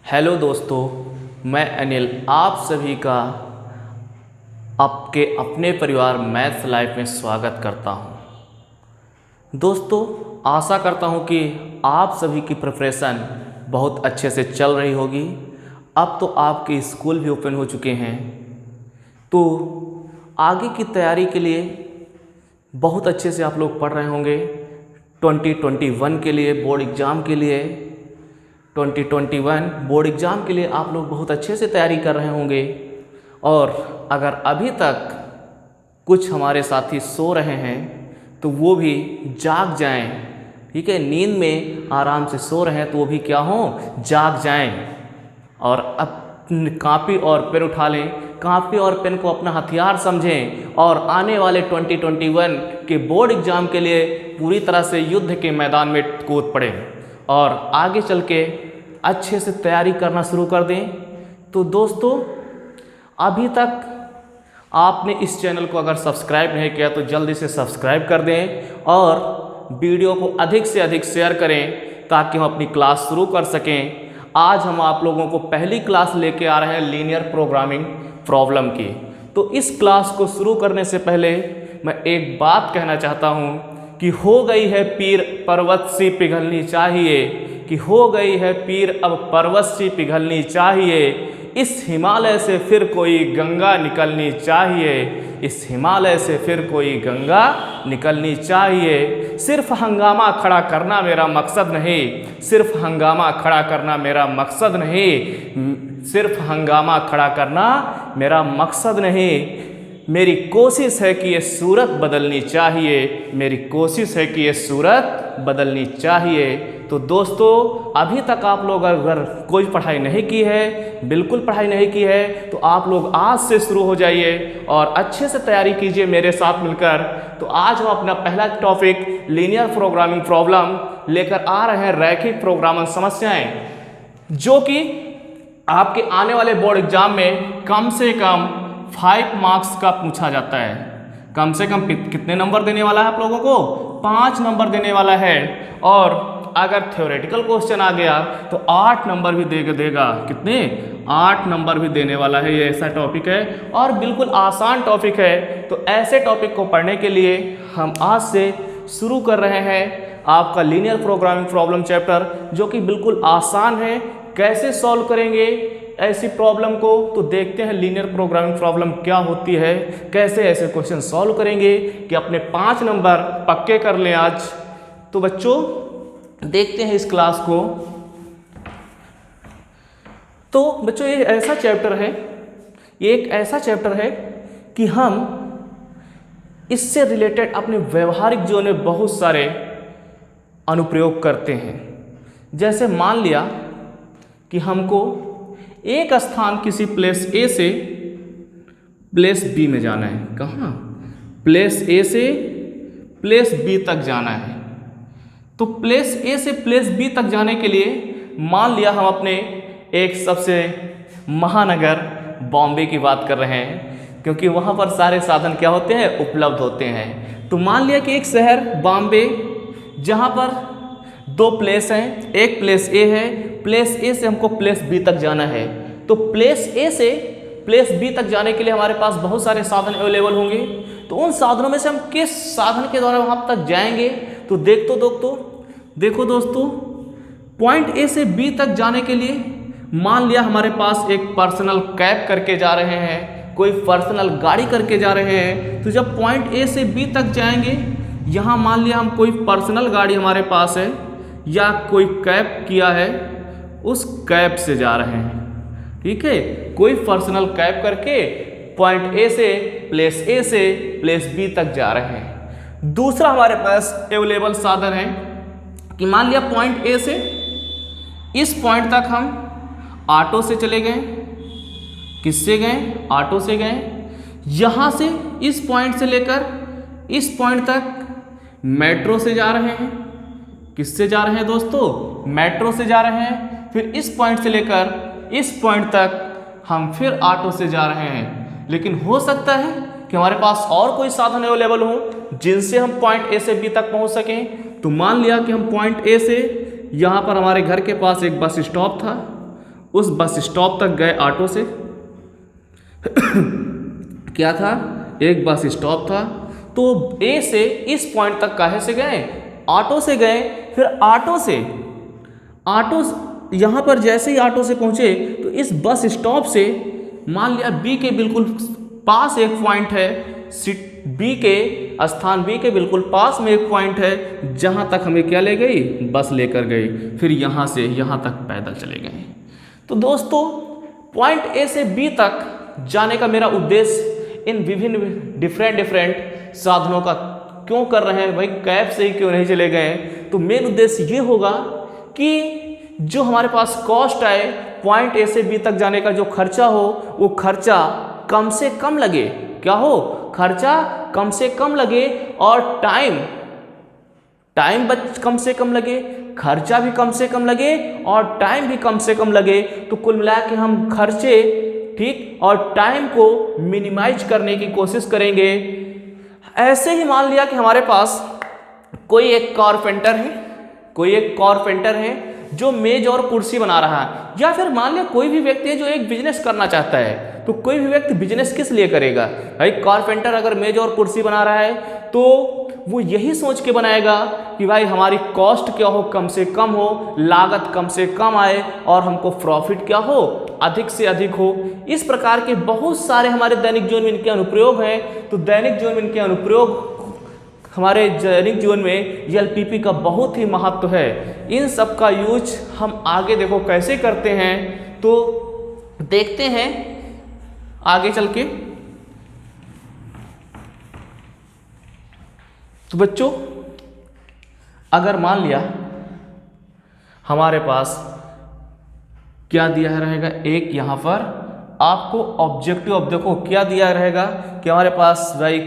Hello दोस्तों, मैं अनिल आप सभी का आपके अपने परिवार मैथ्स लाइफ में स्वागत करता हूं। दोस्तों, आशा करता हूं कि आप सभी की प्रिपरेशन बहुत अच्छे से चल रही होगी। अब तो आपके स्कूल भी ओपन हो चुके हैं, तो आगे की तैयारी के लिए बहुत अच्छे से आप लोग पढ़ रहे होंगे। 2021 के लिए बोर्ड एग्ज़ाम के लिए 2021 बोर्ड एग्ज़ाम के लिए आप लोग बहुत अच्छे से तैयारी कर रहे होंगे। और अगर अभी तक कुछ हमारे साथी सो रहे हैं तो वो भी जाग जाएं, ठीक है। नींद में आराम से सो रहे हैं तो वो भी क्या हों, जाग जाएं। और अब कापी और पेन उठा लें, कापी और पेन को अपना हथियार समझें और आने वाले 2021 के बोर्ड एग्ज़ाम के लिए पूरी तरह से युद्ध के मैदान में कूद पड़ें और आगे चल के अच्छे से तैयारी करना शुरू कर दें। तो दोस्तों, अभी तक आपने इस चैनल को अगर सब्सक्राइब नहीं किया तो जल्दी से सब्सक्राइब कर दें और वीडियो को अधिक से अधिक शेयर करें ताकि हम अपनी क्लास शुरू कर सकें। आज हम आप लोगों को पहली क्लास लेके आ रहे हैं लीनियर प्रोग्रामिंग प्रॉब्लम की। तो इस क्लास को शुरू करने से पहले मैं एक बात कहना चाहता हूँ कि हो गई है पीर पर्वत सी पिघलनी चाहिए, कि हो गई है पीर अब पर्वत सी पिघलनी चाहिए। इस हिमालय से फिर कोई गंगा निकलनी चाहिए, इस हिमालय से फिर कोई गंगा निकलनी चाहिए। सिर्फ हंगामा खड़ा करना मेरा मकसद नहीं, सिर्फ हंगामा खड़ा करना मेरा मकसद नहीं, सिर्फ हंगामा खड़ा करना मेरा मकसद नहीं। मेरी कोशिश है कि ये सूरत बदलनी चाहिए, मेरी कोशिश है कि ये सूरत बदलनी चाहिए। तो दोस्तों, अभी तक आप लोग अगर कोई पढ़ाई नहीं की है, बिल्कुल पढ़ाई नहीं की है, तो आप लोग आज से शुरू हो जाइए और अच्छे से तैयारी कीजिए मेरे साथ मिलकर। तो आज हम अपना पहला टॉपिक लीनियर प्रोग्रामिंग प्रॉब्लम लेकर आ रहे हैं, रैखिक प्रोग्रामिंग समस्याएं, जो कि आपके आने वाले बोर्ड एग्जाम में कम से कम 5 मार्क्स का पूछा जाता है। कम से कम कितने नंबर देने वाला है आप लोगों को? 5 नंबर देने वाला है। और अगर थ्योरेटिकल क्वेश्चन आ गया तो 8 नंबर भी देगा। कितने? 8 नंबर भी देने वाला है। ये ऐसा टॉपिक है और बिल्कुल आसान टॉपिक है। तो ऐसे टॉपिक को पढ़ने के लिए हम आज से शुरू कर रहे हैं आपका लीनियर प्रोग्रामिंग प्रॉब्लम चैप्टर, जो कि बिल्कुल आसान है। कैसे सॉल्व करेंगे ऐसी प्रॉब्लम को, तो देखते हैं लीनियर प्रोग्रामिंग प्रॉब्लम क्या होती है, कैसे ऐसे क्वेश्चन सॉल्व करेंगे कि अपने 5 नंबर पक्के कर लें आज। तो बच्चों, देखते हैं इस क्लास को। तो बच्चों, ये ऐसा चैप्टर है, ये एक ऐसा चैप्टर है कि हम इससे रिलेटेड अपने व्यवहारिक जीवन में बहुत सारे अनुप्रयोग करते हैं। जैसे मान लिया कि हमको एक स्थान किसी प्लेस ए से प्लेस बी में जाना है। कहाँ? प्लेस ए से प्लेस बी तक जाना है। तो प्लेस ए से प्लेस बी तक जाने के लिए मान लिया हम अपने एक सबसे महानगर बॉम्बे की बात कर रहे हैं, क्योंकि वहाँ पर सारे साधन क्या होते हैं? उपलब्ध होते हैं। तो मान लिया कि एक शहर बॉम्बे, जहाँ पर 2 प्लेस हैं, एक प्लेस ए है, प्लेस ए से हमको प्लेस बी तक जाना है। तो प्लेस ए से प्लेस बी तक जाने के लिए हमारे पास बहुत सारे साधन अवेलेबल होंगे। तो उन साधनों में से हम किस साधन के द्वारा वहाँ तक जाएंगे? तो देखो दोस्तों, पॉइंट ए से बी तक जाने के लिए मान लिया हमारे पास एक पर्सनल कैब करके जा रहे हैं, कोई पर्सनल गाड़ी करके जा रहे हैं। तो जब पॉइंट ए से बी तक जाएंगे, यहाँ मान लिया हम कोई पर्सनल गाड़ी हमारे पास है या कोई कैब किया है, उस कैब से जा रहे हैं, ठीक है। कोई पर्सनल कैब करके पॉइंट ए से प्लेस बी तक जा रहे हैं। दूसरा हमारे पास अवेलेबल साधन है कि मान लिया पॉइंट ए से इस पॉइंट तक हम ऑटो से चले गए। किससे गए? ऑटो से गए। यहाँ से इस पॉइंट से लेकर इस पॉइंट तक मेट्रो से जा रहे हैं। किससे जा रहे हैं दोस्तों? मेट्रो से जा रहे हैं। फिर इस पॉइंट से लेकर इस पॉइंट तक हम फिर ऑटो से जा रहे हैं। लेकिन हो सकता है कि हमारे पास और कोई साधन अवेलेबल हो जिनसे हम पॉइंट ए से बी तक पहुंच सकें। तो मान लिया कि हम पॉइंट ए से यहाँ पर हमारे घर के पास एक बस स्टॉप था, उस बस स्टॉप तक गए ऑटो से। क्या था, एक बस स्टॉप था, तो ए से इस पॉइंट तक काहे से गए, ऑटो से गए। फिर ऑटो यहाँ पर जैसे ही ऑटो से पहुँचे तो इस बस स्टॉप से मान लिया बी के बिल्कुल पास एक पॉइंट है, बी के स्थान बी के बिल्कुल पास में एक पॉइंट है जहाँ तक हमें क्या ले गई, बस लेकर गई। फिर यहाँ से यहाँ तक पैदल चले गए। तो दोस्तों पॉइंट ए से बी तक जाने का मेरा उद्देश्य इन विभिन्न डिफरेंट साधनों का क्यों कर रहे हैं भाई, कैब से ही क्यों नहीं चले गए। तो मेन उद्देश्य ये होगा कि जो हमारे पास कॉस्ट आए पॉइंट ए से बी तक जाने का, जो खर्चा हो वो खर्चा कम से कम लगे। क्या हो, खर्चा कम से कम लगे और टाइम कम से कम लगे, खर्चा भी कम से कम लगे और टाइम भी कम से कम लगे। तो कुल मिला के हम खर्चे ठीक और टाइम को मिनिमाइज करने की कोशिश करेंगे। ऐसे ही मान लिया कि हमारे पास कोई एक कारपेंटर है जो मेज और कुर्सी बना रहा है, या फिर मान लिया कोई भी व्यक्ति है जो एक बिजनेस करना चाहता है। तो कोई भी व्यक्ति बिजनेस किस लिए करेगा भाई, कारपेंटर अगर मेज और कुर्सी बना रहा है तो वो यही सोच के बनाएगा कि भाई हमारी कॉस्ट क्या हो, कम से कम हो, लागत कम से कम आए और हमको प्रॉफिट क्या हो, अधिक से अधिक हो। इस प्रकार के बहुत सारे हमारे दैनिक जीवन में इनके अनुप्रयोग हैं। तो दैनिक जीवन में इनके अनुप्रयोग, हमारे दैनिक जीवन में एलपीपी का बहुत ही महत्व है। इन सब का यूज हम आगे देखो कैसे करते हैं, तो देखते हैं आगे चल के। तो बच्चों अगर मान लिया हमारे पास क्या दिया रहेगा, एक यहाँ पर आपको ऑब्जेक्टिव, अब देखो क्या दिया रहेगा कि हमारे पास भाई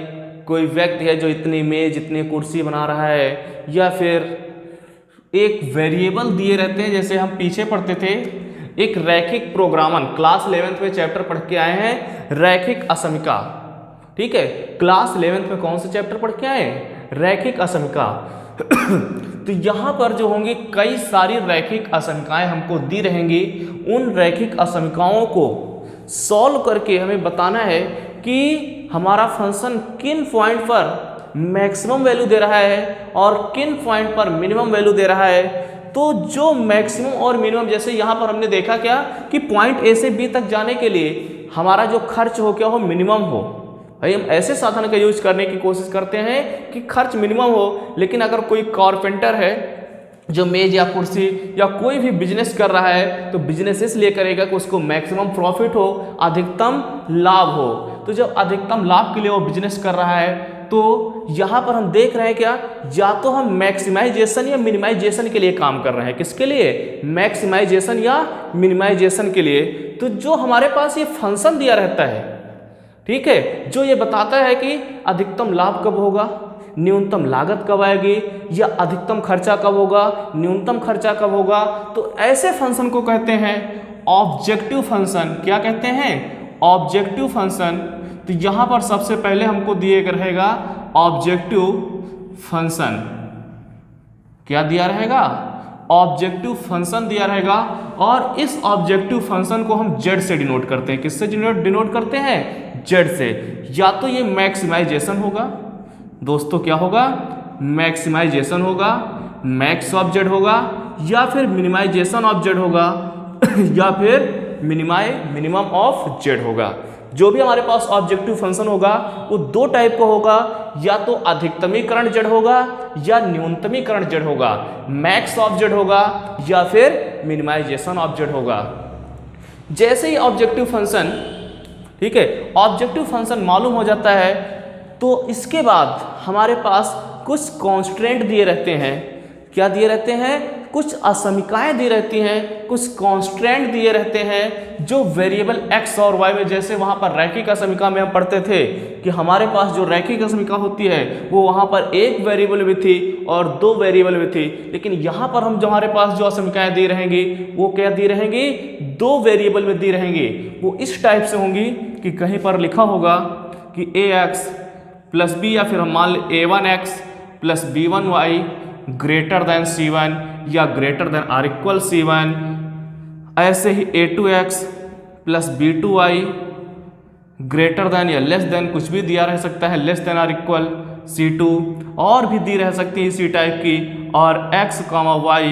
कोई व्यक्ति है जो इतनी मेज इतनी कुर्सी बना रहा है, या फिर एक वेरिएबल दिए रहते हैं। जैसे हम पीछे पढ़ते थे एक रैखिक प्रोग्रामन, क्लास 11th में चैप्टर पढ़ के आए हैं रैखिक असमिका। ठीक है, क्लास 11th में कौन सा चैप्टर पढ़ के आए, रैखिक असमिका। तो यहाँ पर जो होंगी कई सारी रैखिक असमिकाएं हमको दी रहेंगी। उन रैखिक असमिकाओं को सॉल्व करके हमें बताना है कि हमारा फंक्शन किन पॉइंट पर मैक्सिमम वैल्यू दे रहा है और किन पॉइंट पर मिनिमम वैल्यू दे रहा है। तो जो मैक्सिमम और मिनिमम, जैसे यहाँ पर हमने देखा क्या कि पॉइंट ए से बी तक जाने के लिए हमारा जो खर्च हो क्या हो, मिनिमम हो। भाई हम ऐसे साधन का यूज करने की कोशिश करते हैं कि खर्च मिनिमम हो। लेकिन अगर कोई कारपेंटर है जो मेज या कुर्सी या कोई भी बिजनेस कर रहा है तो बिजनेस इसलिए करेगा कि उसको मैक्सिमम प्रॉफिट हो, अधिकतम लाभ हो। तो जब अधिकतम लाभ के लिए वो बिजनेस कर रहा है तो यहाँ पर हम देख रहे हैं क्या, या तो हम मैक्सिमाइजेशन या मिनिमाइजेशन के लिए काम कर रहे हैं। किसके लिए, मैक्सिमाइजेशन या मिनिमाइजेशन के लिए। तो जो हमारे पास ये फंक्शन दिया रहता है, ठीक है, जो ये बताता है कि अधिकतम लाभ कब होगा, न्यूनतम लागत कब आएगी, या अधिकतम खर्चा कब होगा, न्यूनतम खर्चा कब होगा। तो ऐसे फंक्शन को कहते हैं ऑब्जेक्टिव फंक्शन। क्या कहते हैं, ऑब्जेक्टिव फंक्शन। तो यहाँ पर सबसे पहले हमको दिए गया रहेगा ऑब्जेक्टिव फंक्शन। क्या दिया रहेगा, ऑब्जेक्टिव फंक्शन दिया रहेगा। और इस ऑब्जेक्टिव फंक्शन को हम जेड से डिनोट करते हैं। किससे डिनोट करते हैं, जेड से। या तो ये मैक्सिमाइजेशन होगा दोस्तों, क्या होगा, मैक्सिमाइजेशन होगा, मैक्स ऑफ जेड होगा, या फिर मिनिमाइजेशन ऑफ जेड होगा, या फिर मिनिमम ऑफ जेड होगा। जो भी हमारे पास ऑब्जेक्टिव फंक्शन होगा वो दो टाइप का होगा, या तो अधिकतमीकरण जेड होगा या न्यूनतमीकरण जेड होगा, मैक्स ऑफ जेड होगा या फिर मिनिमाइजेशन ऑफ जेड होगा। जैसे ही ऑब्जेक्टिव फंक्शन, ठीक है, ऑब्जेक्टिव फंक्शन मालूम हो जाता है तो इसके बाद हमारे पास कुछ कॉन्स्ट्रेंट दिए रहते हैं। क्या दिए रहते हैं, कुछ असमिकाएं दी रहती हैं, कुछ कॉन्स्ट्रेंट दिए रहते हैं जो वेरिएबल एक्स और वाई में, जैसे वहाँ पर रैखिक असमिका में हम पढ़ते थे कि हमारे पास जो रैखिक असमिका होती है वो वहाँ पर एक वेरिएबल में थी और दो वेरिएबल में थी। लेकिन यहाँ पर हम जो हमारे पास जो असमिकाएं दी रहेंगी वो क्या दी रहेंगी, दो वेरिएबल में दी रहेंगी। वो इस टाइप से होंगी कि कहीं पर लिखा होगा कि ए एक्स प्लस बी, या फिर हम मान लें a1x plus b1y greater than c1 या greater than or equal c1, ऐसे ही a2x plus b2y greater than या लेस देन, कुछ भी दिया रह सकता है, less than or equal c2, और भी दी रह सकती है इसी टाइप की, और x, y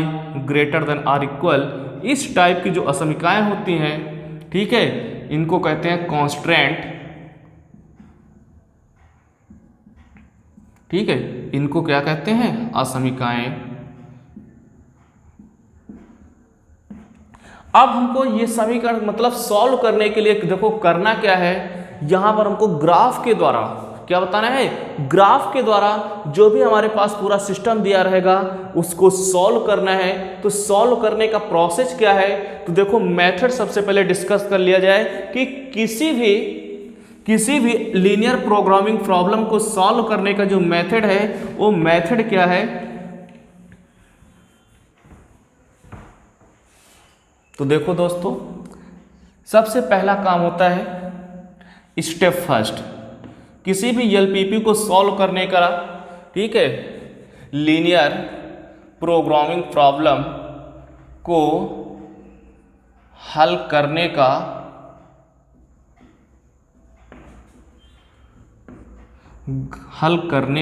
greater than or equal. इस टाइप की जो असमीकाएं होती हैं, ठीक है, इनको कहते हैं कॉन्स्ट्रेंट, ठीक है, इनको क्या कहते हैं, असमीकाएं। अब हमको ये समीकरण मतलब सॉल्व करने के लिए देखो करना क्या है, यहां पर हमको ग्राफ के द्वारा क्या बताना है, ग्राफ के द्वारा जो भी हमारे पास पूरा सिस्टम दिया रहेगा उसको सॉल्व करना है। तो सॉल्व करने का प्रोसेस क्या है, तो देखो मेथड सबसे पहले डिस्कस कर लिया जाए कि किसी भी लीनियर प्रोग्रामिंग प्रॉब्लम को सॉल्व करने का जो मेथड है वो मेथड क्या है। तो देखो दोस्तों, सबसे पहला काम होता है स्टेप फर्स्ट, किसी भी एलपीपी को सॉल्व करने का, ठीक है, लीनियर प्रोग्रामिंग प्रॉब्लम को हल करने का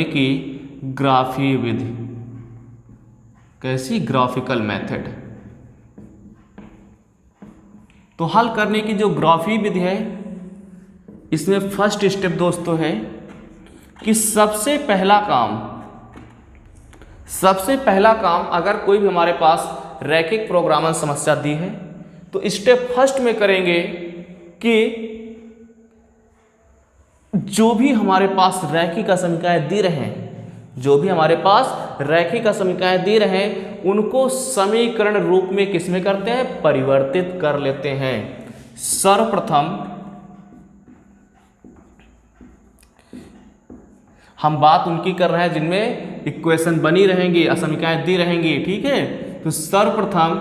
की ग्राफीय विधि, कैसी, ग्राफिकल मेथड। तो हल करने की जो ग्राफीय विधि है, इसमें फर्स्ट स्टेप दोस्तों है कि सबसे पहला काम अगर कोई भी हमारे पास रैखिक प्रोग्रामर समस्या दी है तो स्टेप फर्स्ट में करेंगे कि जो भी हमारे पास रैखिक असमीकाएं दी रहे हैं, उनको समीकरण रूप में किसमें करते हैं, परिवर्तित कर लेते हैं। सर्वप्रथम हम बात उनकी कर रहे हैं जिनमें इक्वेशन बनी रहेंगी, असमीकाएं दी रहेंगी, ठीक है। तो सर्वप्रथम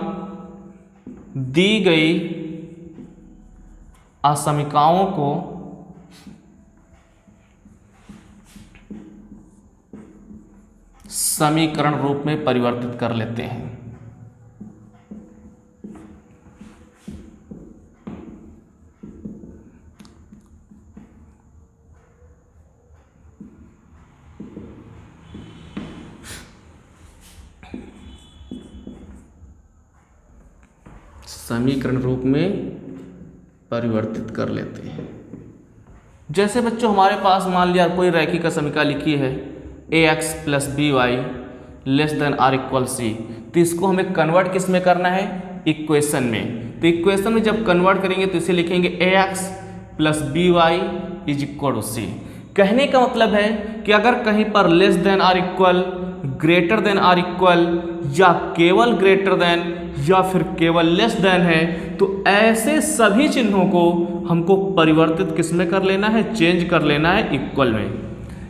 दी गई असमीकाओं को समीकरण रूप में परिवर्तित कर लेते हैं। समीकरण रूप में परिवर्तित कर लेते हैं। जैसे बच्चों हमारे पास मान लिया कोई रैखिक समीकरण लिखी है ax plus B Y less than or equal C, तो इसको हमें कन्वर्ट किस में करना है, इक्वेशन में। तो इक्वेशन में जब कन्वर्ट करेंगे तो इसे लिखेंगे ax plus B Y is equal to C. कहने का मतलब है कि अगर कहीं पर less than or equal, greater than or equal, या केवल ग्रेटर देन या फिर केवल लेस देन है, तो ऐसे सभी चिन्हों को हमको परिवर्तित किस में कर लेना है, चेंज कर लेना है इक्वल में।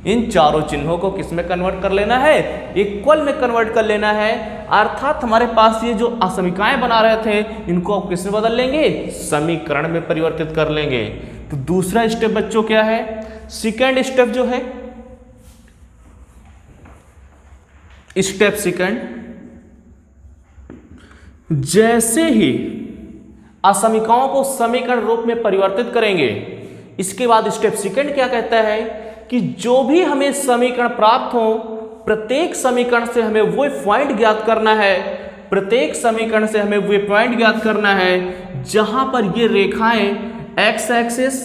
इन चारों चिन्हों को किस में कन्वर्ट कर लेना है, इक्वल में कन्वर्ट कर लेना है। अर्थात हमारे पास ये जो असमीकाएं बना रहे थे इनको आप किस में बदल लेंगे, समीकरण में परिवर्तित कर लेंगे। तो दूसरा स्टेप बच्चों क्या है, सेकेंड स्टेप जो है, स्टेप सेकेंड, जैसे ही असमीकाओं को समीकरण रूप में परिवर्तित करेंगे, इसके बाद स्टेप सेकेंड क्या कहता है कि जो भी हमें समीकरण प्राप्त हो, प्रत्येक समीकरण से हमें वो पॉइंट ज्ञात करना है, प्रत्येक समीकरण से हमें वो पॉइंट ज्ञात करना है जहां पर ये रेखाएं एक्स एक्सिस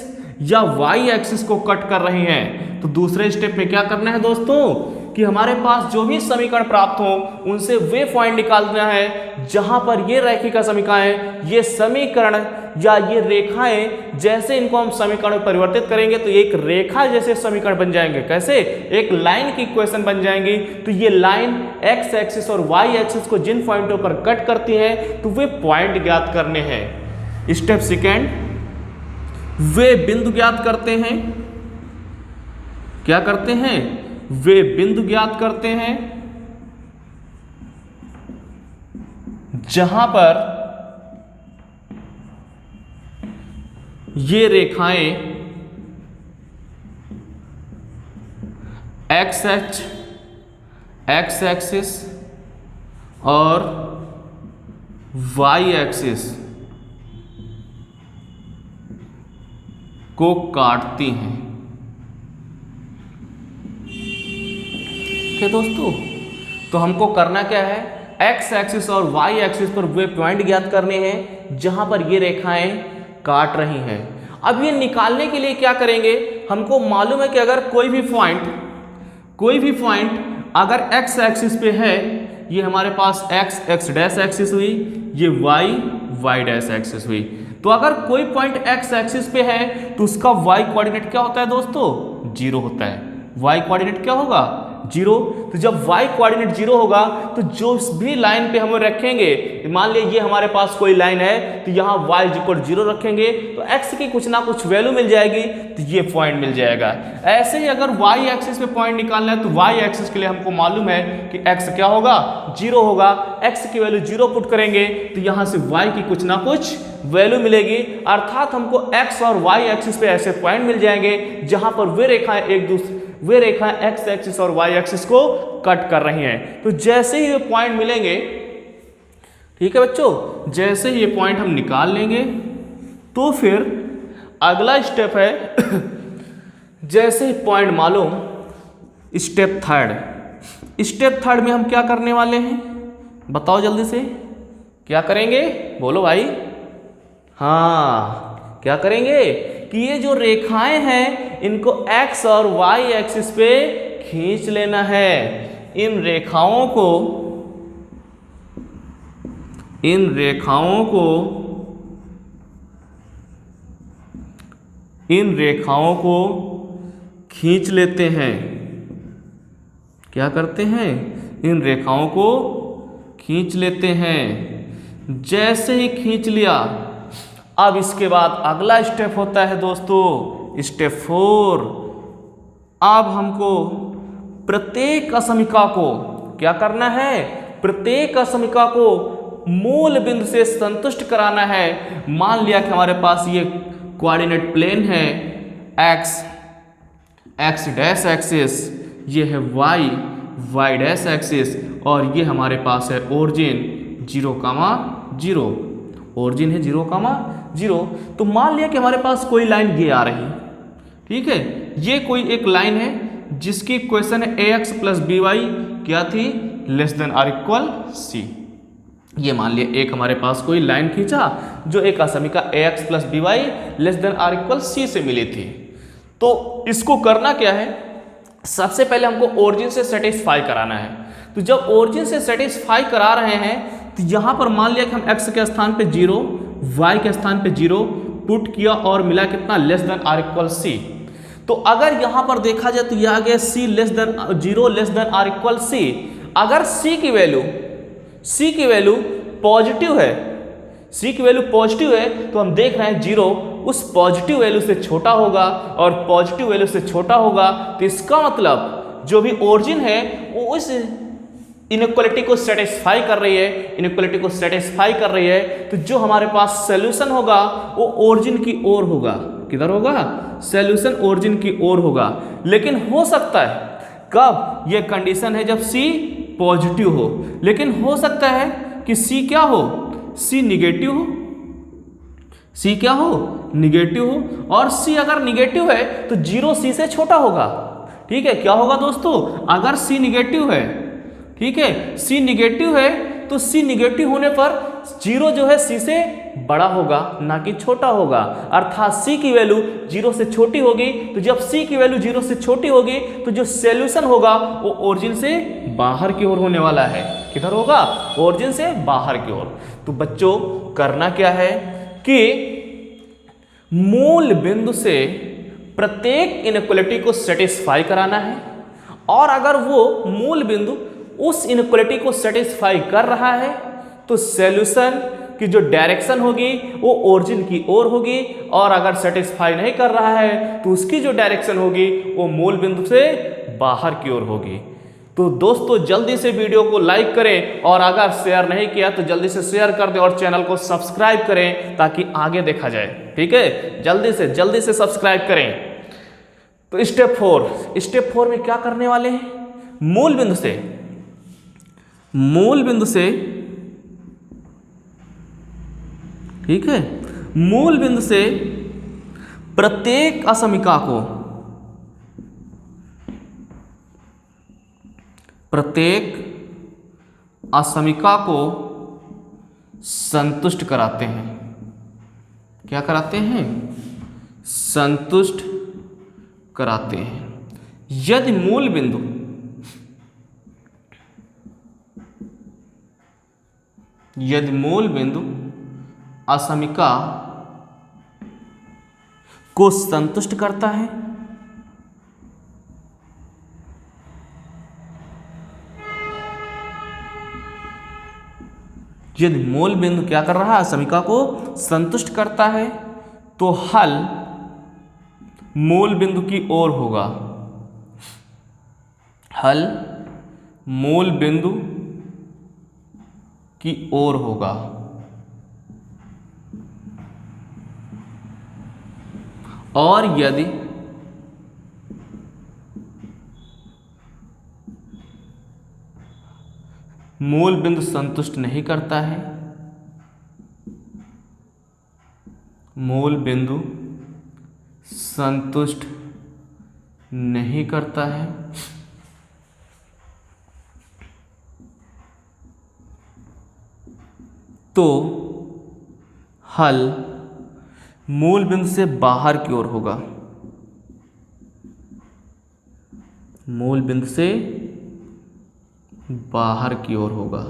या वाई एक्सिस को कट कर रही हैं। तो दूसरे स्टेप में क्या करना है दोस्तों कि हमारे पास जो भी समीकरण प्राप्त हो उनसे वे पॉइंट निकालना है जहां पर ये रैखिक समीकरण, ये समीकरण या ये रेखाएं, जैसे इनको हम समीकरण में परिवर्तित करेंगे तो एक रेखा जैसे समीकरण बन जाएंगे। कैसे, एक लाइन की इक्वेशन बन जाएंगी। तो ये लाइन एक्स एक्सिस और वाई एक्सिस को जिन पॉइंटों पर कट करती है तो वे पॉइंट ज्ञात करने हैं। स्टेप सेकेंड, वे बिंदु ज्ञात करते हैं। क्या करते हैं, वे बिंदु ज्ञात करते हैं जहां पर ये रेखाएं एक्स एक्सिस और वाई एक्सिस को काटती हैं। ठीक है दोस्तों, तो हमको करना क्या है, एक्स एक्सिस और वाई एक्सिस पर वे पॉइंट ज्ञात करने हैं जहां पर ये रेखाएं काट रही हैं। अब ये निकालने के लिए क्या करेंगे, हमको मालूम है कि अगर कोई भी पॉइंट अगर एक्स एक्सिस पे है, ये हमारे पास एक्स डैश एक्सिस हुई, ये वाई डैश एक्सिस हुई। तो अगर कोई पॉइंट एक्स एक्सिस पे है तो उसका वाई कोऑर्डिनेट क्या होता है दोस्तों, 0 होता है। वाई कोऑर्डिनेट क्या होगा, 0। तो जब y कोऑर्डिनेट 0 होगा तो जो भी लाइन पे हम रखेंगे, मान लिया ये हमारे पास कोई लाइन है तो यहाँ y इक्वल 0 रखेंगे तो x की कुछ ना कुछ वैल्यू मिल जाएगी, तो ये पॉइंट मिल जाएगा। ऐसे ही अगर y एक्सिस पे पॉइंट निकालना है तो y एक्सिस के लिए हमको मालूम है कि x क्या होगा, 0 होगा। x की वैल्यू 0 पुट करेंगे तो यहाँ से y की कुछ ना कुछ वैल्यू मिलेगी, अर्थात हमको x और y एक्सिस पे ऐसे पॉइंट मिल जाएंगे जहां पर वे रेखाएं एक्स एक्सिस और वाई एक्सिस को कट कर रही हैं। तो जैसे ही ये पॉइंट मिलेंगे, ठीक है बच्चों, जैसे ही ये पॉइंट हम निकाल लेंगे तो फिर अगला स्टेप है जैसे ही पॉइंट मालूम, स्टेप थर्ड में हम क्या करने वाले हैं, बताओ जल्दी से, क्या करेंगे, बोलो भाई। हाँ, क्या करेंगे कि ये जो रेखाएं हैं इनको x और y एक्सिस पे खींच लेना है। इन रेखाओं को खींच लेते हैं। क्या करते हैं, इन रेखाओं को खींच लेते हैं। जैसे ही खींच लिया, अब इसके बाद अगला स्टेप होता है दोस्तों, स्टेप 4। अब हमको प्रत्येक असमिका को क्या करना है, प्रत्येक असमिका को मूल बिंदु से संतुष्ट कराना है। मान लिया कि हमारे पास ये कोऑर्डिनेट प्लेन है एक्स डैश एक्सिस, ये है वाई डैश एक्सिस, और ये हमारे पास है ओरिजिन 0,0, ओरिजिन है 0,0। तो मान लिया कि हमारे पास कोई लाइन ये आ रही है, ठीक है, ये कोई एक लाइन है जिसकी इक्वेशन है ax + by क्या थी, < c। ये मान लिया एक हमारे पास कोई लाइन खींचा जो एक असमिका ax + by < c से मिली थी। तो इसको करना क्या है, सबसे पहले हमको ओरिजिन से सेटिस्फाई कराना है। तो जब ओरिजिन से सेटिस्फाई करा रहे हैं तो यहां पर मान लिया कि हम x के स्थान पे 0, y के स्थान पे 0 पुट किया और मिला कितना, < c। तो अगर यहां पर देखा जाए तो यह आ गया c <0 < c। अगर c की वैल्यू पॉजिटिव है, तो हम देख रहे हैं 0 उस पॉजिटिव वैल्यू से छोटा होगा, और पॉजिटिव वैल्यू से छोटा होगा तो इसका मतलब जो भी ओरिजिन है वो उस इनइक्वालिटी को सेटिस्फाई कर रही है। तो जो हमारे पास सॉल्यूशन होगा वो ओरिजिन की ओर होगा। किधर होगा, सॉल्यूशन ओरिजिन की ओर होगा। लेकिन हो सकता है कब, ये कंडीशन है जब c पॉजिटिव हो, लेकिन हो सकता है कि c क्या हो, c निगेटिव हो। और c अगर निगेटिव है तो 0 c से छोटा होगा। ठीक है, क्या होगा दोस्तों, अगर c निगेटिव है, ठीक है, c निगेटिव है तो c निगेटिव होने पर 0 जो है c से बड़ा होगा ना कि छोटा होगा, अर्थात c की वैल्यू 0 से छोटी होगी। तो जब c की वैल्यू 0 से छोटी होगी तो जो सॉल्यूशन होगा वो ओरिजिन से बाहर की ओर होने वाला है। किधर होगा, ओरिजिन से बाहर की ओर। तो बच्चों करना क्या है कि मूल बिंदु से प्रत्येक इनइक्वालिटी को सेटिस्फाई कराना है, और अगर वो मूल बिंदु उस इनइक्वालिटी को सेटिस्फाई कर रहा है तो सॉल्यूशन की जो डायरेक्शन होगी वो ओरिजिन की ओर होगी, और अगर सेटिस्फाई नहीं कर रहा है तो उसकी जो डायरेक्शन होगी वो मूल बिंदु से बाहर की ओर होगी। तो दोस्तों जल्दी से वीडियो को लाइक करें, और अगर शेयर नहीं किया तो जल्दी से शेयर कर दें, और चैनल को सब्सक्राइब करें ताकि आगे देखा जाए। ठीक है, जल्दी से सब्सक्राइब करें। तो स्टेप 4 में क्या करने वाले हैं, मूल बिंदु से ठीक है, मूल बिंदु से प्रत्येक असमीका को संतुष्ट कराते हैं। क्या कराते हैं? संतुष्ट कराते हैं। यदि मूल बिंदु असमीका को संतुष्ट करता है, यदि मूल बिंदु क्या कर रहा है? असमीका को संतुष्ट करता है, तो हल मूल बिंदु की ओर होगा। हल मूल बिंदु की ओर होगा। और यदि मूल बिंदु संतुष्ट नहीं करता है, मूल बिंदु संतुष्ट नहीं करता है, तो हल मूल बिंदु से बाहर की ओर होगा। मूल बिंदु से बाहर की ओर होगा।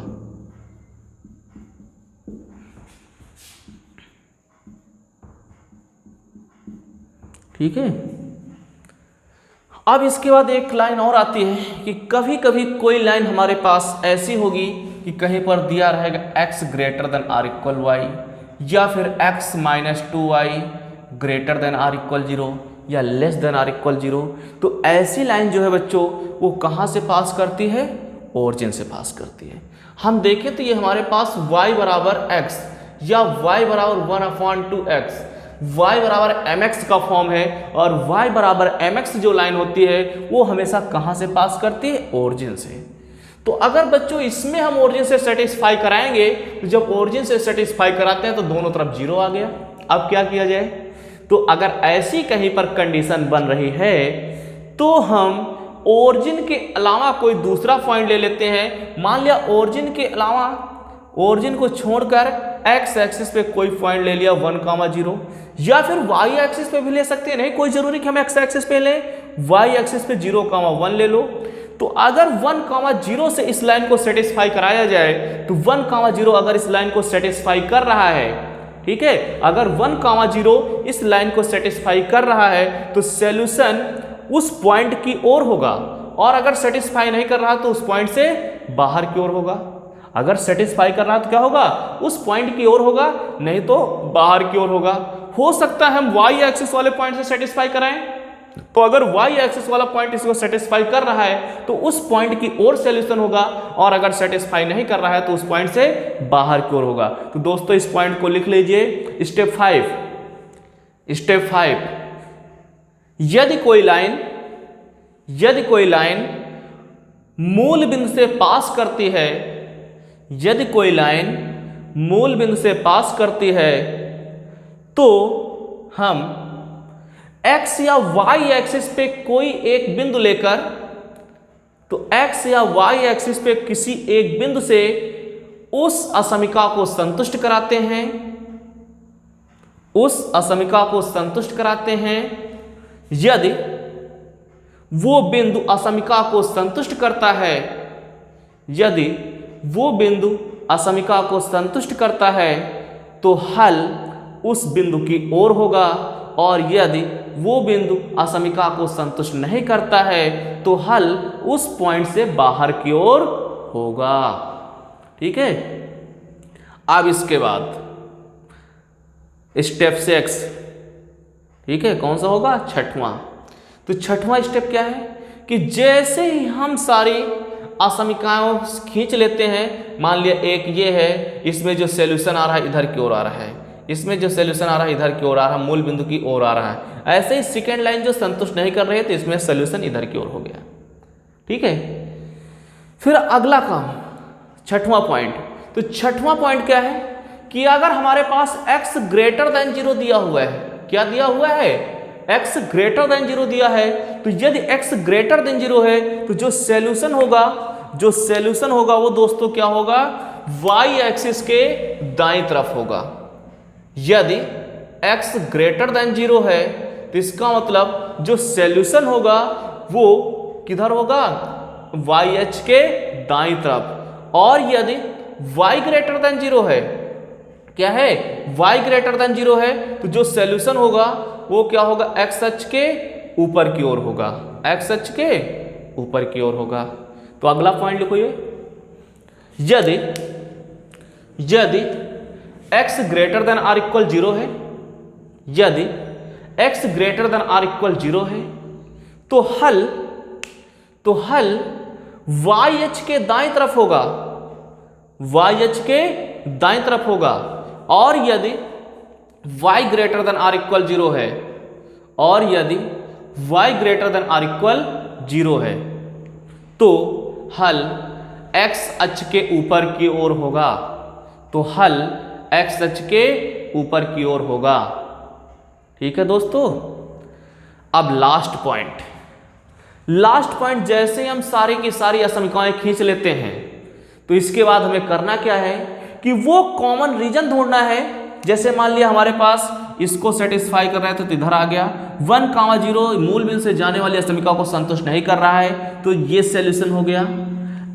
ठीक है। अब इसके बाद एक लाइन और आती है कि कभी कभी कोई लाइन हमारे पास ऐसी होगी कि कहीं पर दिया रहेगा x greater than or equal Y, या फिर x minus 2y greater than or equal 0 या लेस देन आर इक्वल 0। तो ऐसी लाइन जो है बच्चों वो कहाँ से पास करती है? ओरिजिन से पास करती है। हम देखें तो ये हमारे पास y बराबर x या y बराबर 1/2x, y बराबर mx का फॉर्म है, और y बराबर mx जो लाइन होती है वो हमेशा कहाँ से पास करती है? ओरिजिन से। तो अगर बच्चों इसमें हम ओरिजिन से सेटिस्फाई कराएंगे, तो जब ओरिजिन से सेटिस्फाई कराते हैं तो दोनों तरफ 0 आ गया। अब क्या किया जाए? तो अगर ऐसी कहीं पर कंडीशन बन रही है तो हम ओरिजिन के अलावा कोई दूसरा पॉइंट ले लेते हैं। मान लिया ओरिजिन के अलावा, ओरिजिन को छोड़कर x एक्सिस पे कोई पॉइंट ले लिया 1,0, या फिर y एक्सिस पे भी ले सकते हैं। नहीं कोई जरूरी कि हम x एक्सिस पे लें, y एक्सिस पे 0,1 ले लो। तो अगर 1,0 से इस लाइन को सेटिस्फाई कराया जाए तो 1,0 अगर इस लाइन को सेटिस्फाई कर रहा है, ठीक है, अगर 1,0 इस लाइन को सेटिस्फाई कर रहा है तो सॉल्यूशन उस पॉइंट की ओर होगा, और अगर सेटिस्फाई नहीं कर रहा तो उस पॉइंट से बाहर की ओर होगा। अगर सेटिस्फाई कर रहा तो क्या होगा? उस पॉइंट की ओर होगा, नहीं तो बाहर की ओर होगा। हो सकता है हम y एक्सिस वाले पॉइंट से सेटिस्फाई कराएं, तो अगर y एक्सिस वाला पॉइंट इसको सेटिस्फाई कर रहा है तो उस पॉइंट की ओर सॉल्यूशन होगा, और अगर सेटिस्फाई नहीं कर रहा है तो उस पॉइंट से बाहर की ओर होगा। तो दोस्तों इस पॉइंट को लिख लीजिए। स्टेप 5, यदि कोई लाइन मूल बिंदु से पास करती है, यदि कोई लाइन मूल बिंदु से पास करती है तो हम x या y एक्सिस पे कोई एक बिंदु लेकर, तो x या y एक्सिस पे किसी एक बिंदु से उस असमीका को संतुष्ट कराते हैं, उस असमीका को संतुष्ट कराते हैं। यदि वो बिंदु असमीका को संतुष्ट करता है, यदि वो बिंदु असमीका को संतुष्ट करता है तो हल उस बिंदु की ओर होगा, और यदि वो बिंदु असमीका को संतुष्ट नहीं करता है तो हल उस पॉइंट से बाहर की ओर होगा। ठीक है। अब इसके बाद स्टेप 6, ठीक है, कौन सा होगा? छठवां। तो छठवां स्टेप क्या है कि जैसे ही हम सारी असमीकाओं खींच लेते हैं, मान लिया एक ये है, इसमें जो सॉल्यूशन आ रहा है इधर की ओर आ रहा है, इसमें जो सॉल्यूशन आ रहा है इधर की ओर आ रहा है, मूल बिंदु की ओर आ रहा है। ऐसे ही सेकेंड लाइन जो संतुष्ट नहीं कर रहे थे, इसमें सॉल्यूशन इधर की ओर हो गया। ठीक है। फिर अगला काम, छठवां पॉइंट। तो छठवां पॉइंट क्या है कि अगर हमारे पास x ग्रेटर देन 0 दिया हुआ है, क्या दिया हुआ है? x ग्रेटर देन 0 दिया है, तो यदि x ग्रेटर देन 0 है तो जो सॉल्यूशन होगा वो दोस्तों क्या होगा, y एक्सिस के दाईं तरफ होगा। यदि x ग्रेटर देन 0 है तो इसका मतलब जो सॉल्यूशन होगा वो किधर होगा, YH के दाईं तरफ। और यदि y ग्रेटर देन 0 है, क्या है, y ग्रेटर देन 0 है तो जो सॉल्यूशन होगा वो क्या होगा, x अक्ष के ऊपर की ओर होगा, x अक्ष के ऊपर की ओर होगा। तो अगला पॉइंट लिखो ये, यदि x greater than or equal 0 है, यदि x greater than or equal 0 है तो हल YH के दाईं तरफ होगा, YH के दाईं तरफ होगा। और यदि y greater than or equal 0 है, और यदि y greater than or equal 0 है तो हल x अक्ष के ऊपर की ओर होगा, तो हल x अक्ष के ऊपर की ओर होगा। ठीक है दोस्तों। अब लास्ट पॉइंट, जैसे हम सारी की सारी असमीकाएं खींच लेते हैं तो इसके बाद हमें करना क्या है कि वो कॉमन रीजन ढूंढना है। जैसे मान लिया हमारे पास इसको सेटिस्फाई कर रहा है तो इधर आ गया, 1,0 मूल बिंदु से जाने वाली असमीका को संतुष्ट नहीं कर रहा है तो ये सॉल्यूशन हो गया।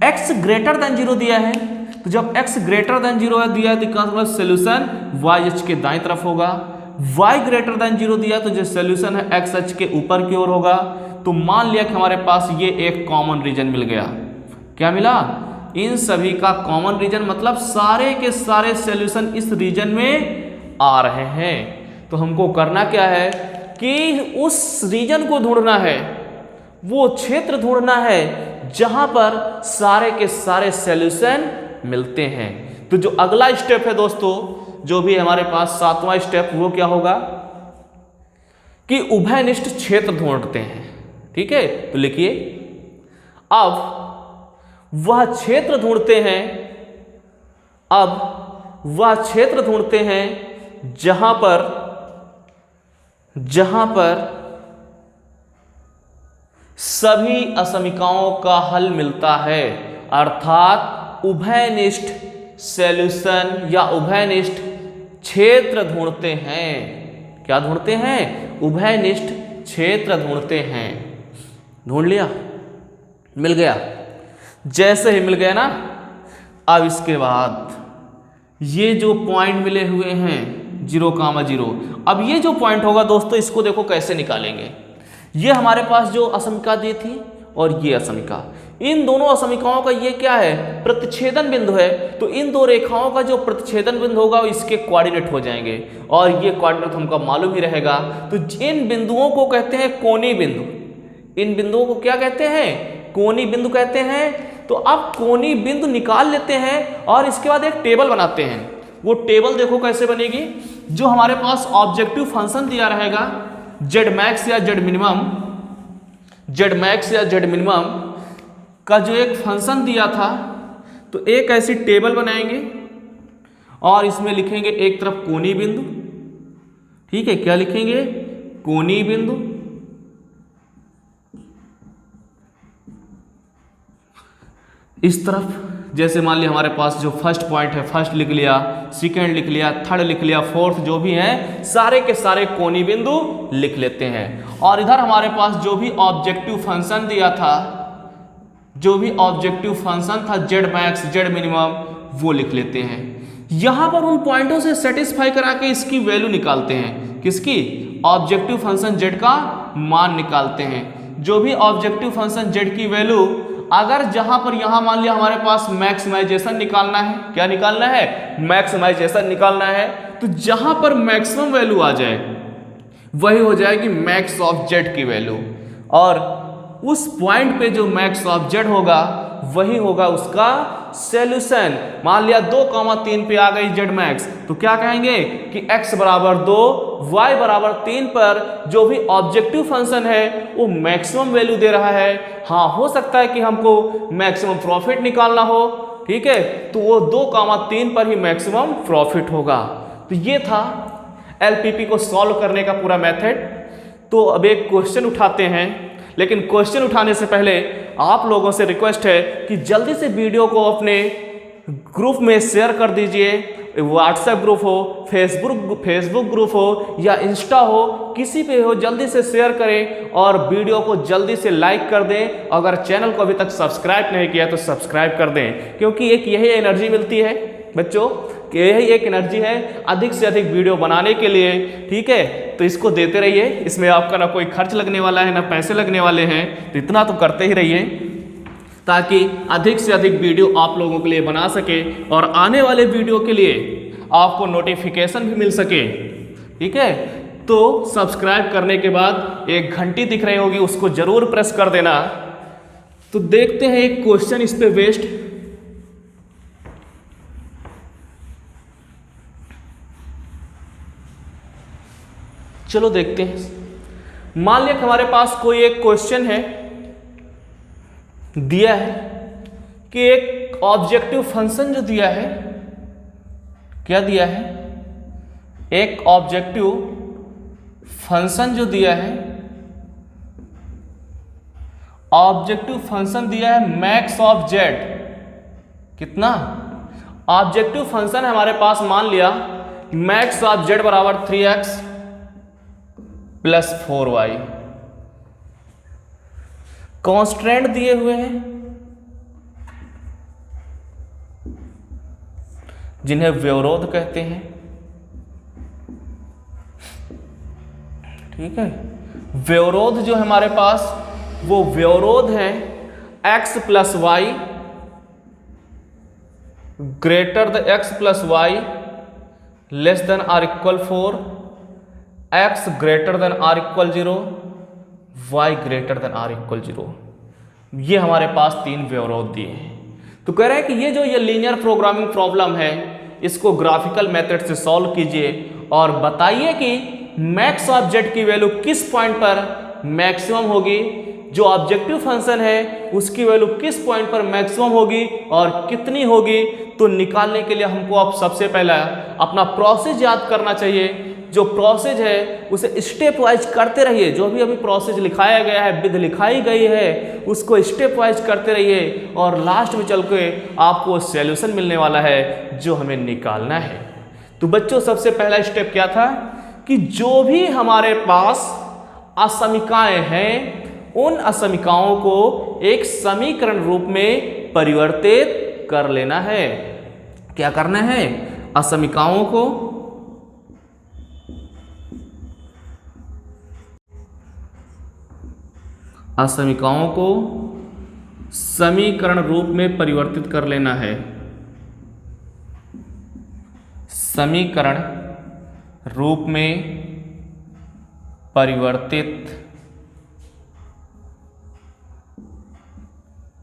x ग्रेटर देन 0 दिया है, तो जब x ग्रेटर देन 0 दिया है तो इसका मतलब सॉल्यूशन y अक्ष के दाईं तरफ होगा। y ग्रेटर देन 0 दिया तो जो सॉल्यूशन है x अक्ष के ऊपर की ओर होगा। तो मान लिया कि हमारे पास ये एक कॉमन रीजन मिल गया। क्या मिला, इन सभी का कॉमन रीजन, मतलब सारे के सारे सॉल्यूशन इस रीजन में आ रहे हैं। तो हमको करना क्या है कि उस रीजन को ढूंढना है, वो क्षेत्र ढूंढना है जहां पर सारे के सारे सॉल्यूशन मिलते हैं। तो जो अगला स्टेप है दोस्तों, जो भी हमारे पास 7वां स्टेप, वो क्या होगा कि उभयनिष्ठ क्षेत्र ढूंढते हैं। ठीक है, तो लिखिए, अब वह क्षेत्र ढूंढते हैं जहां पर सभी असमीकाओं का हल मिलता है, अर्थात उभयनिष्ठ सॉल्यूशन या उभयनिष्ठ क्षेत्र ढूंढते हैं। क्या ढूंढते हैं, उभयनिष्ठ क्षेत्र ढूंढते हैं। ढूंढ लिया, मिल गया। जैसे ही मिल गया ना, अब इसके बाद ये जो पॉइंट मिले हुए हैं 0,0, अब ये जो पॉइंट होगा दोस्तों, इसको देखो कैसे निकालेंगे। ये हमारे पास जो असमीका दी थी और ये असमीका, इन दोनों असमीकाओं का ये क्या है, प्रतिच्छेदन बिंदु है। तो इन दो रेखाओं का जो प्रतिच्छेदन बिंदु होगा इसके कोऑर्डिनेट हो जाएंगे, और ये कोऑर्डिनेट हमको मालूम ही रहेगा। तो इन बिंदुओं को कहते हैं कोणीय बिंदु। इन बिंदुओं को क्या कहते हैं, कोणीय बिंदु कहते हैं। तो अब कोणीय बिंदु निकाल लेते हैं और इसके बाद एक टेबल बनाते हैं। वो टेबल देखो कैसे बनेगी, जो हमारे पास ऑब्जेक्टिव फंक्शन दिया रहेगा जेड मैक्स या जेड मिनिमम का जो एक फंक्शन दिया था, तो एक ऐसी टेबल बनाएंगे और इसमें लिखेंगे एक तरफ कोणीय बिंदु। ठीक है, क्या लिखेंगे, कोणीय बिंदु। इस तरफ जैसे मान लिया हमारे पास जो फर्स्ट पॉइंट है, फर्स्ट लिख लिया, सेकंड लिख लिया, थर्ड लिख लिया, फोर्थ जो भी है सारे के सारे कोणीय बिंदु लिख लेते हैं। और इधर हमारे पास जो भी ऑब्जेक्टिव फंक्शन दिया था, जेड मैक्स जेड मिनिमम, वो लिख लेते हैं। यहां पर उन पॉइंटों से सेटिस्फाई करा के इसकी वैल्यू निकालते हैं। किसकी, ऑब्जेक्टिव फंक्शन जेड का मान निकालते हैं। जो भी ऑब्जेक्टिव फंक्शन जेड की वैल्यू, अगर जहां पर यहां मान लिया हमारे पास मैक्सिमाइजेशन निकालना है, क्या निकालना है, मैक्सिमाइजेशन निकालना है, तो जहां पर मैक्सिमम वैल्यू आ जाए वही हो जाएगी मैक्स ऑफ जेड की वैल्यू। और उस पॉइंट पे जो मैक्स ऑफ जेड होगा वही होगा उसका सॉल्यूशन। मान लिया 2,3 पे आ गई जेड मैक्स, तो क्या कहेंगे कि x बराबर 2, y बराबर 3 पर जो भी ऑब्जेक्टिव फंक्शन है वो मैक्सिमम वैल्यू दे रहा है। हाँ, हो सकता है कि हमको मैक्सिमम प्रॉफिट निकालना हो, ठीक है, तो वो 2,3 पर ही मैक्सिमम प्रॉफिट होगा। तो ये था एलपीपी को सॉल्व करने का पूरा मेथड। तो अब एक क्वेश्चन उठाते हैं, लेकिन क्वेश्चन उठाने से पहले आप लोगों से रिक्वेस्ट है कि जल्दी से वीडियो को अपने ग्रुप में शेयर कर दीजिए। व्हाट्सएप ग्रुप हो, फेसबुक ग्रुप हो या इंस्टा हो, किसी पे हो, जल्दी से शेयर करें और वीडियो को जल्दी से लाइक कर दें। अगर चैनल को अभी तक सब्सक्राइब नहीं किया तो सब्सक्राइब कर दें, क्योंकि एक यही एनर्जी मिलती है बच्चों, कि यही एक एनर्जी है अधिक से अधिक वीडियो बनाने के लिए। ठीक है, तो इसको देते रहिए, इसमें आपका ना कोई खर्च लगने वाला है ना पैसे लगने वाले हैं, तो इतना तो करते ही रहिए ताकि अधिक से अधिक वीडियो आप लोगों के लिए बना सके और आने वाले वीडियो के लिए आपको नोटिफिकेशन भी मिल सके। ठीक है, तो सब्सक्राइब करने के बाद एक घंटी दिख रही होगी, उसको जरूर प्रेस कर देना। तो देखते हैं एक क्वेश्चन इस पे बेस्ड। चलो देखते हैं। मान लिया कि हमारे पास कोई एक क्वेश्चन है, दिया है कि एक ऑब्जेक्टिव फंक्शन जो दिया है, क्या दिया है, एक ऑब्जेक्टिव फंक्शन जो दिया है, ऑब्जेक्टिव फंक्शन दिया है मैक्स ऑफ जेड। कितना ऑब्जेक्टिव फंक्शन है हमारे पास, मान लिया मैक्स ऑफ जेड बराबर 3x प्लस 4y। कॉन्स्टेंट दिए हुए हैं जिन्हें व्यवरोध कहते हैं। ठीक है, व्यवरोध जो है हमारे पास, वो व्यवरोध है x plus Y greater the x plus Y less than or equal 4, x greater than or equal 0, y greater than or equal 0। ये हमारे पास तीन व्यवरोध दिए हैं। तो कह रहे हैं कि ये लीनियर प्रोग्रामिंग प्रॉब्लम है, इसको ग्राफिकल मेथड से सॉल्व कीजिए और बताइए कि मैक्स ऑफ जेड की वैल्यू किस पॉइंट पर मैक्सिमम होगी, जो ऑब्जेक्टिव फंक्शन है उसकी वैल्यू किस पॉइंट पर मैक्सिमम होगी और कितनी होगी। तो निकालने के लिए हमको अब सबसे पहला अपना प्रोसेस याद करना चाहिए। जो प्रोसेस है उसे स्टेप वाइज करते रहिए, जो भी अभी प्रोसेस लिखाया गया है, विधि लिखाई गई है, उसको स्टेप वाइज करते रहिए और लास्ट में चल के आपको सॉल्यूशन मिलने वाला है जो हमें निकालना है। तो बच्चों सबसे पहला स्टेप क्या था कि जो भी हमारे पास असमीकाएं हैं उन असमीकाओं को एक समीकरण रूप में परिवर्तित कर लेना है। क्या करना है, असमीकाओं को समीकरण रूप में परिवर्तित कर लेना है। समीकरण रूप में परिवर्तित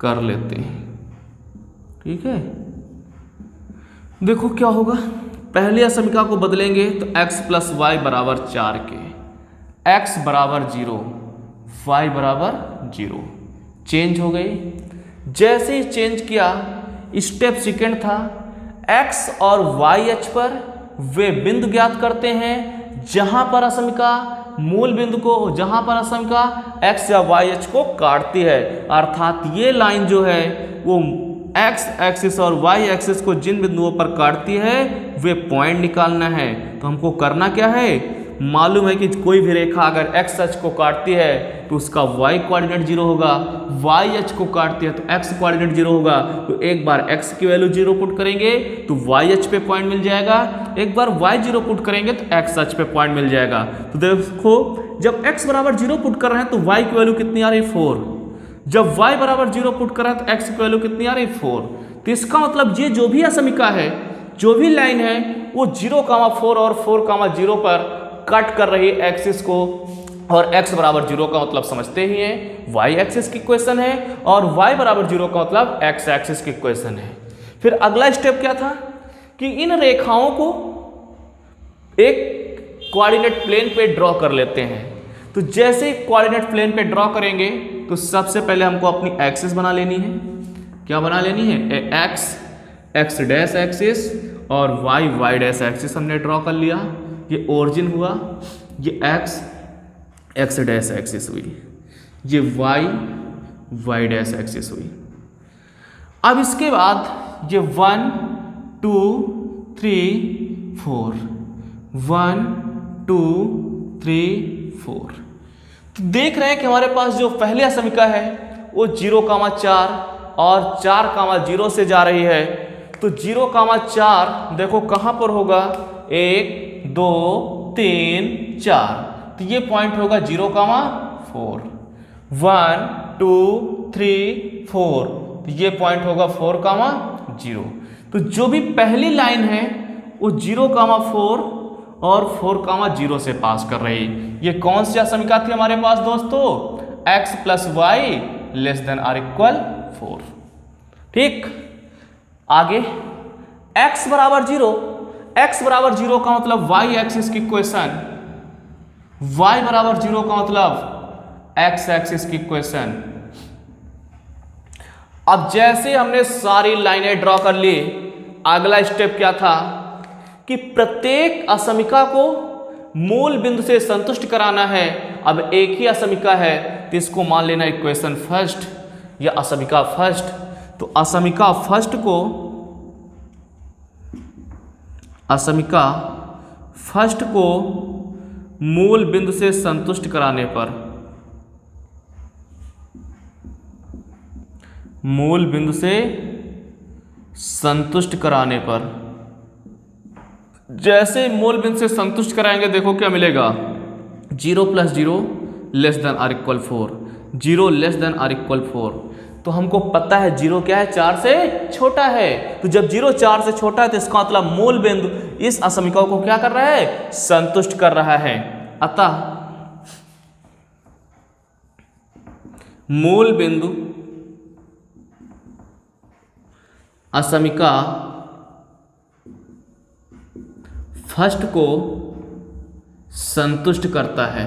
कर लेते हैं। ठीक है, देखो क्या होगा, पहले असमीका को बदलेंगे तो x प्लस वाई बराबर 4 के, x बराबर 0, y बराबर 0 चेंज हो गई। जैसे ही चेंज किया, स्टेप सेकेंड था x और y अक्ष पर वे बिंदु ज्ञात करते हैं जहां पर असमीका मूल बिंदु को, जहां पर असमीका x या y अक्ष को काटती है, अर्थात ये लाइन जो है वो x एक्सिस और y एक्सिस को जिन बिंदुओं पर काटती है वे पॉइंट निकालना है। तो हमको करना क्या है, मालूम है कि कोई भी रेखा अगर x अक्ष को काटती है तो उसका y कोऑर्डिनेट 0 होगा, y अक्ष को काटती है तो x कोऑर्डिनेट 0 होगा। तो एक बार x की वैल्यू 0 पुट करेंगे तो y अक्ष पे पॉइंट मिल जाएगा, एक बार y 0 पुट करेंगे तो x अक्ष पे पॉइंट मिल जाएगा। तो देखो जब x बराबर 0 पुट कर रहे हैं तो y की वैल्यू कितनी आ रही है 4, जब y बराबर 0 पुट कर रहे हैं तो x की वैल्यू कितनी आ रही है 4। तो इसका मतलब ये जो भी असमीका है, जो भी लाइन है वो 0,4 और 4,0 पर कट कर रही है एक्सिस को, और x बराबर 0 का मतलब समझते ही हैं y एक्सिस की इक्वेशन है और y बराबर 0 का मतलब x एक्सिस की इक्वेशन है। फिर अगला स्टेप क्या था कि इन रेखाओं को एक कोऑर्डिनेट प्लेन पे ड्रॉ कर लेते हैं। तो जैसे कोऑर्डिनेट प्लेन पे ड्रॉ करेंगे तो सबसे पहले हमको अपनी एक्सिस बना लेनी है। क्या बना लेनी है, x डैश एक्सिस और y डैश एक्सिस हमने ड्रॉ कर लिया। ये ओरिजिन हुआ, ये एक्स डैश एक्सिस हुई, ये वाई डैश एक्सिस हुई। अब इसके बाद ये 1 2 3 4 1 2 3 4। तो देख रहे हैं कि हमारे पास जो पहली असमिका है वो 0,4 और 4,0 से जा रही है। तो 0,4 देखो कहाँ पर होगा, 1 2 3 4, तो ये पॉइंट होगा 0,4। 1 2 3 4, तो ये पॉइंट होगा 4,0। तो जो भी पहली लाइन है वो 0,4 और 4,0 से पास कर रही है। ये कौन सी समीकरण थी हमारे पास दोस्तों, x plus Y less than or equal 4। ठीक, आगे x बराबर 0, x बराबर 0 का मतलब y एक्सिस की इक्वेशन, y बराबर 0 का मतलब x एक्सिस की इक्वेशन। अब जैसे हमने सारी लाइनें ड्रॉ कर ली, अगला स्टेप क्या था कि प्रत्येक असमिका को मूल बिंदु से संतुष्ट कराना है। अब एक ही असमिका है तो इसको मान लेना इक्वेशन फर्स्ट या असमिका फर्स्ट। तो असमिका फर्स्ट को मूल बिंदु से संतुष्ट कराने पर, मूल बिंदु से संतुष्ट कराने पर, जैसे मूल बिंदु से संतुष्ट कराएंगे देखो क्या मिलेगा, 0 + 0 less than or equal 4, 0 less than or equal 4। तो हमको पता है 0 क्या है, 4 से छोटा है। तो जब 0 4 से छोटा है तो इसका मतलब मूल बिंदु इस असमिका को क्या कर रहा है, संतुष्ट कर रहा है। अतः मूल बिंदु असमिका फर्स्ट को संतुष्ट करता है।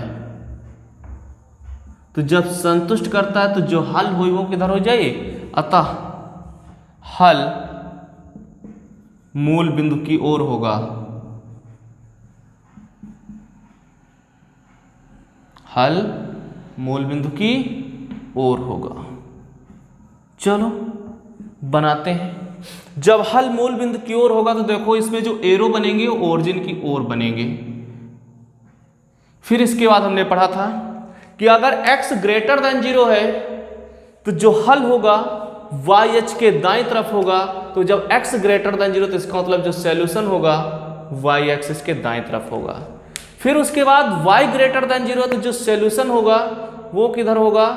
तो जब संतुष्ट करता है तो जो हल हुई वो किधर हो जाए, अतः हल मूल बिंदु की ओर होगा, हल मूल बिंदु की ओर होगा। चलो बनाते हैं। जब हल मूल बिंदु की ओर होगा तो देखो इसमें जो एरो बनेंगे वो ओरिजिन की ओर बनेंगे। फिर इसके बाद हमने पढ़ा था कि अगर x ग्रेटर देन 0 है तो जो हल होगा YH के दाईं तरफ होगा। तो जब x ग्रेटर देन 0 तो इसका मतलब जो सॉल्यूशन होगा y एक्सिस के दाईं तरफ होगा। फिर उसके बाद y ग्रेटर देन 0 तो जो सॉल्यूशन होगा वो किधर होगा,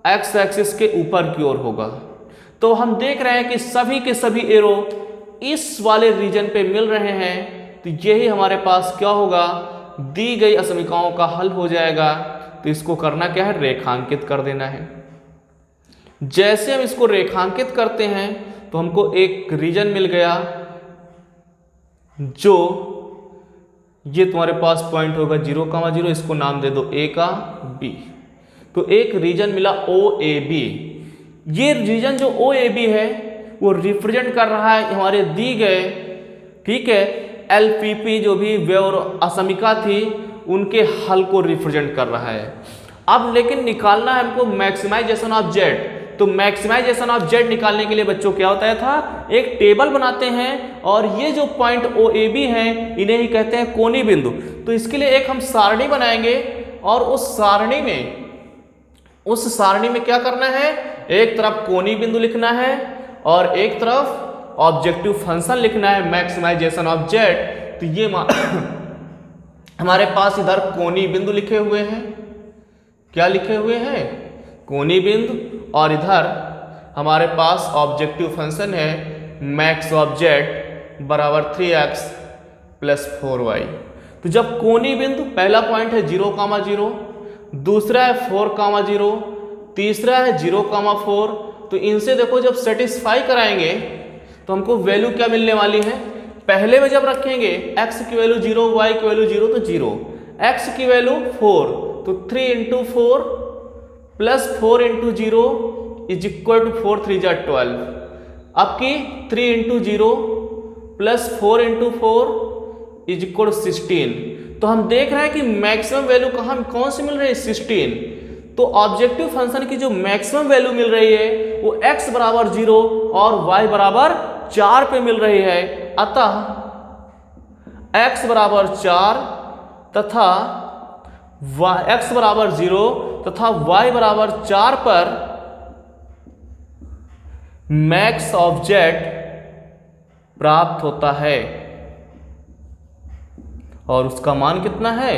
x एक्सिस के ऊपर की ओर होगा। तो हम देख रहे हैं कि सभी के सभी एरो इस वाले रीजन पे मिल रहे हैं। तो यही हमारे पास क्या होगा, दी गई असमिकाओं का हल हो जाएगा। तो इसको करना क्या है, रेखांकित कर देना है। जैसे हम इसको रेखांकित करते हैं तो हमको एक रीजन मिल गया, जो ये तुम्हारे पास पॉइंट होगा 0,0, इसको नाम दे दो A का B। तो एक रीजन मिला OAB। ये रीजन जो OAB है वो रिप्रेजेंट कर रहा है हमारे दी गए, ठीक है, LPP जो भी वेव असमिका थी उनके हल को रिप्रेजेंट कर रहा है। अब लेकिन निकालना है हमको मैक्सिमाइजेशन ऑफ जेड। तो मैक्सिमाइजेशन ऑफ जेड निकालने के लिए बच्चों क्या होता था, एक टेबल बनाते हैं और ये जो पॉइंट OAB हैं इन्हें ही कहते हैं कोनी बिंदु। तो इसके लिए एक हम सारणी बनाएंगे और उस सारणी में क्या करना है, एक तरफ कोनी बिंदु लिखना है और एक तरफ ऑब्जेक्टिव फंक्शन लिखना है मैक्सिमाइजेशन ऑफ जेड। तो ये हमारे पास इधर कोनी बिंदु लिखे हुए हैं, क्या लिखे हुए हैं, कोनी बिंदु, और इधर हमारे पास ऑब्जेक्टिव फंक्शन है मैक्स ऑफ जेड बराबर 3x + 4y। तो जब कोनी बिंदु पहला पॉइंट है 0,0, दूसरा है 4,0, तीसरा है 0,4, तो इनसे देखो जब सेटिस्फाई कराएंगे तो हमको वैल्यू क्या मिलने वाली है, पहले में जब रखेंगे x की वैल्यू 0, y की वैल्यू 0 तो 0, x की वैल्यू 4 तो 3 × 4 + 4 × 0 = 4 3 = 12। अब की 3 × 0 + 4 × 4 = 16। तो हम देख रहे हैं कि मैक्सिमम वैल्यू कहाँ कौन सी मिल रही है 16। तो ऑब्जेक्टिव फंक्शन की जो मैक्सिमम वैल्यू मिल रही है वो x बराबर 0 और y बराबर 4 पे मिल रही है। अतः x बराबर 4 तथा x बराबर 0 तथा y बराबर 4 पर मैक्स ऑब्जेक्ट प्राप्त होता है और उसका मान कितना है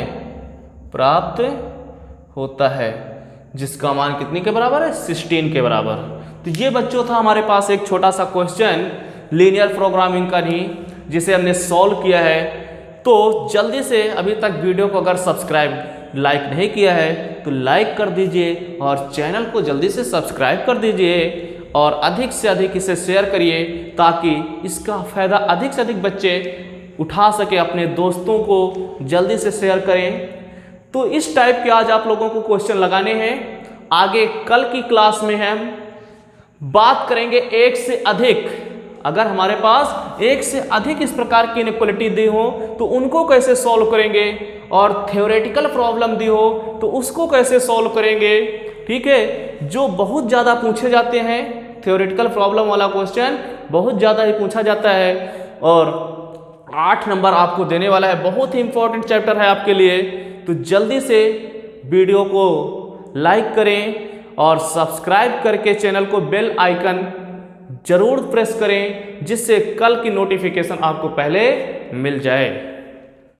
प्राप्त होता है, जिसका मान कितने के बराबर है 16 के बराबर। तो ये बच्चों था हमारे पास एक छोटा सा क्वेश्चन लीनियर प्रोग्रामिंग का ही, जिसे हमने सॉल्व किया है। तो जल्दी से अभी तक वीडियो को अगर सब्सक्राइब लाइक नहीं किया है तो लाइक कर दीजिए और चैनल को जल्दी से सब्सक्राइब कर दीजिए और अधिक से अधिक इसे शेयर करिए ताकि इसका फ़ायदा अधिक से अधिक बच्चे उठा सके, अपने दोस्तों को जल्दी से शेयर करें। तो इस टाइप के आज आप लोगों को क्वेश्चन लगाने हैं। आगे कल की क्लास में हम बात करेंगे एक से अधिक, अगर हमारे पास एक से अधिक इस प्रकार की इनइक्वालिटी दी हो तो उनको कैसे सॉल्व करेंगे, और थ्योरेटिकल प्रॉब्लम दी हो तो उसको कैसे सॉल्व करेंगे। ठीक है, जो बहुत ज़्यादा पूछे जाते हैं, थ्योरेटिकल प्रॉब्लम वाला क्वेश्चन बहुत ज़्यादा ही पूछा जाता है और 8 नंबर आपको देने वाला है। बहुत ही इंपॉर्टेंट चैप्टर है आपके लिए। तो जल्दी से वीडियो को लाइक करें और सब्सक्राइब करके चैनल को बेल आइकन जरूर प्रेस करें, जिससे कल की नोटिफिकेशन आपको पहले मिल जाए।